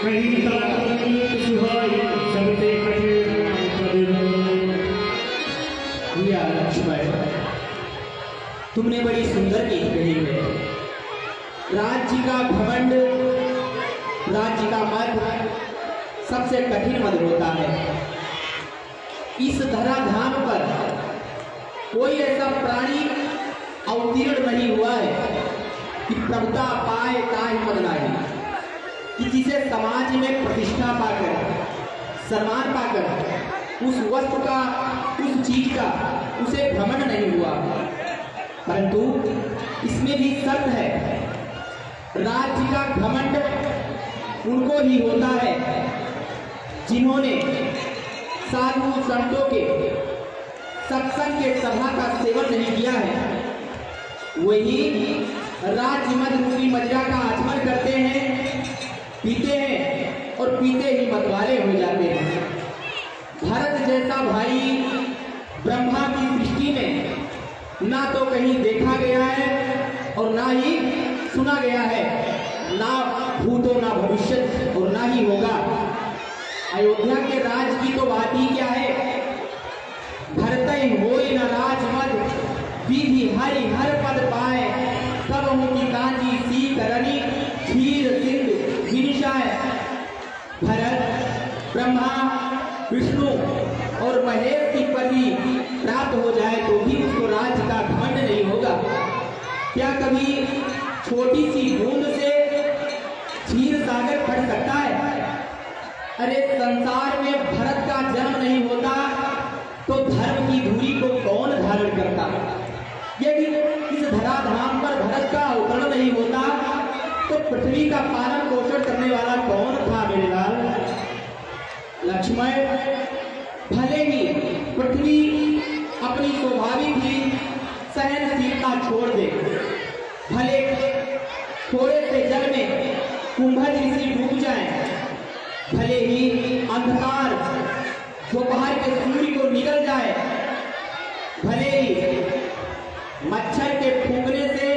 कहीं ताकत सुहाई सबसे भैया लक्ष्मण, तुमने बड़ी सुंदर गीत कही है। राज्य का घमंड, राज्य का मद सबसे कठिन मद होता है। इस धराधाम पर कोई ऐसा प्राणी अवतीर्ण नहीं हुआ है कि प्रभुता पाए ताहि मद नाही, कि जिसे समाज में प्रतिष्ठा पाकर, सम्मान पाकर उस वस्तु का, उस चीज का उसे भ्रमण नहीं हुआ। परंतु इसमें भी शर्त है, राज्य का घमंड उनको ही होता है जिन्होंने साधु संतों के सत्संग के सभा का सेवन नहीं किया है। वही राज्य मद रूपी मदिरा का आचमन करते हैं, पीते हैं और पीते ही मतवाले हो जाते हैं। भरत जैसा भाई ब्रह्मा की सृष्टि में ना तो कहीं देखा गया है और ना ही सुना गया है, ना भूतो ना भविष्य और ना ही होगा। अयोध्या के राज की तो बात ही क्या है। भरतई होई न राजमद, विधि हरि हर पद पाए, तब उनकी कांजी सी करनी, क्षीर सिंधु विनिशाय। भरत ब्रह्मा विष्णु और महेश की पदवी प्राप्त हो जाए तो भी उसको राज्य का घमंड नहीं होगा। क्या कभी छोटी सी बूंद से क्षीर सागर फट सकता है? अरे संसार में भरत का जन्म नहीं होता तो धर्म की धूरी को कौन धारण करता? यदि इस धराधाम पर भरत का अवतरण नहीं होता तो पृथ्वी का पालन पोषण करने वाला कौन था मेरे लाल? लक्ष्मण, भले ही पृथ्वी अपनी स्वाभाविक ही सहनशीलता छोड़ दे, भले थोड़े से जल में कुंभज ऋषि डूब जाए, भले ही अंधकार दोपहर के सूर्य को निकल जाए, भले ही मच्छर के फूंकने से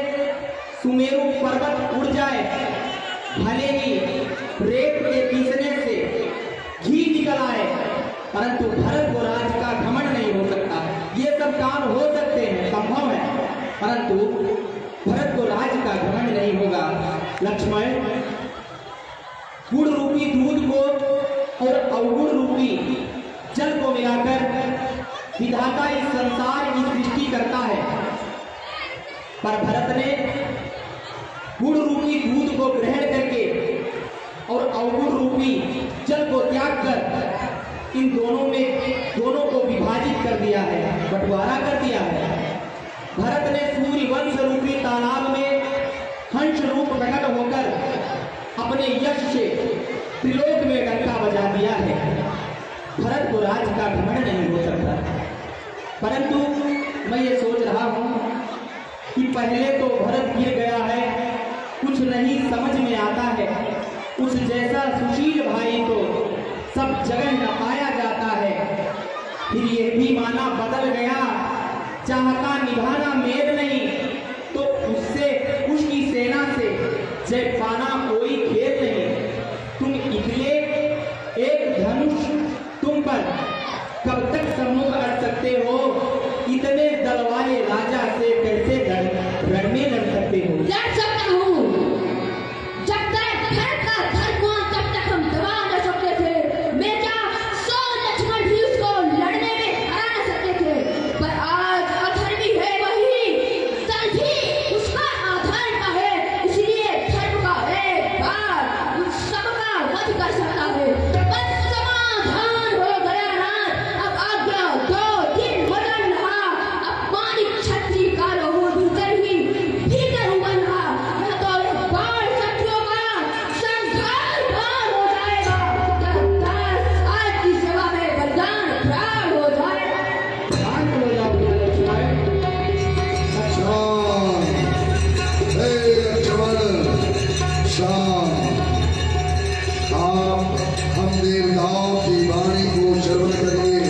सुमेरु पर्वत उड़ जाए, भले ही रेत के पीसने से घी निकल आए, परंतु भरत को राज का घमंड नहीं हो सकता। ये सब काम हो सकते हैं, संभव है, परंतु भरत को राज का घमंड नहीं होगा। लक्ष्मण, गुड़ रूपी दूध को और अवगुण रूपी जल को मिलाकर विधाता इस संसार की सृष्टि करता है, पर भरत ने गुड़ रूपी दूध को ग्रहण करके और अवगुण रूपी जल को त्याग कर इन दोनों को विभाजित कर दिया है, बंटवारा कर दिया है। भरत ने सूर्य वंश रूपी तालाब में हंस रूप प्रकट होकर अपने यश से त्रिलोक में डंका बजा दिया है। भरत को राज का घमंड नहीं हो सकता। परंतु मैं ये सोच रहा हूँ कि पहले तो भरत गिर गया है, कुछ नहीं समझ में आता है, उस जैसा सुशील भाई तो सब जगह न पाया जाता है। फिर ये भी माना बदल गया, चाहता निभाना मेद नहीं, तो उससे उसकी सेना से जय पाना कोई खेल नहीं। तुम इकले एक धनुष तुम पर कब तक सम्मुख अड़ सकते हो? इतने दल वाले राजा से कैसे लड़ने लड़ सकते हो? लड़ सकता हूँ, जब तक भरत का धर्म हुआ तब तक हम दबा न सकते थे। मैं क्या 100 लक्ष्मण भी उसको लड़ने में हरा न सकते थे, पर आज अधर्मी है वही, कल भी उसका अधर्म का है, इसलिए धर्म का एक बार उन सबका वध कर सकता है। बस समाधान हो गया ना, अब आज्ञा 2 दिन मदन रहा, अब मानिक छत्री का रहो भीतर ही भीतर हुआ रहा, यह तो एक बार शत्रुओं का संघार पार हो जाएगा। आज की सेवा में बलिदान प्राण हो जाएगा। शांत हो जाओ लक्ष्मण। आप हम देवताओं की वाणी को श्रवण करिए।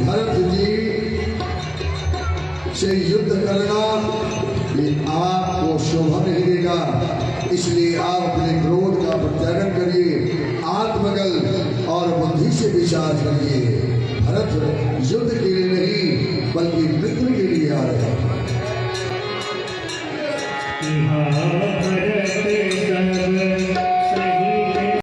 भरत जी से युद्ध करना ये आपको शोभा नहीं देगा। इसलिए आप अपने क्रोध का परित्याग करिए, आत्मबल और बुद्धि से विचार करिए। भरत युद्ध के लिए नहीं बल्कि मृत्यु के लिए आ रहे हैं।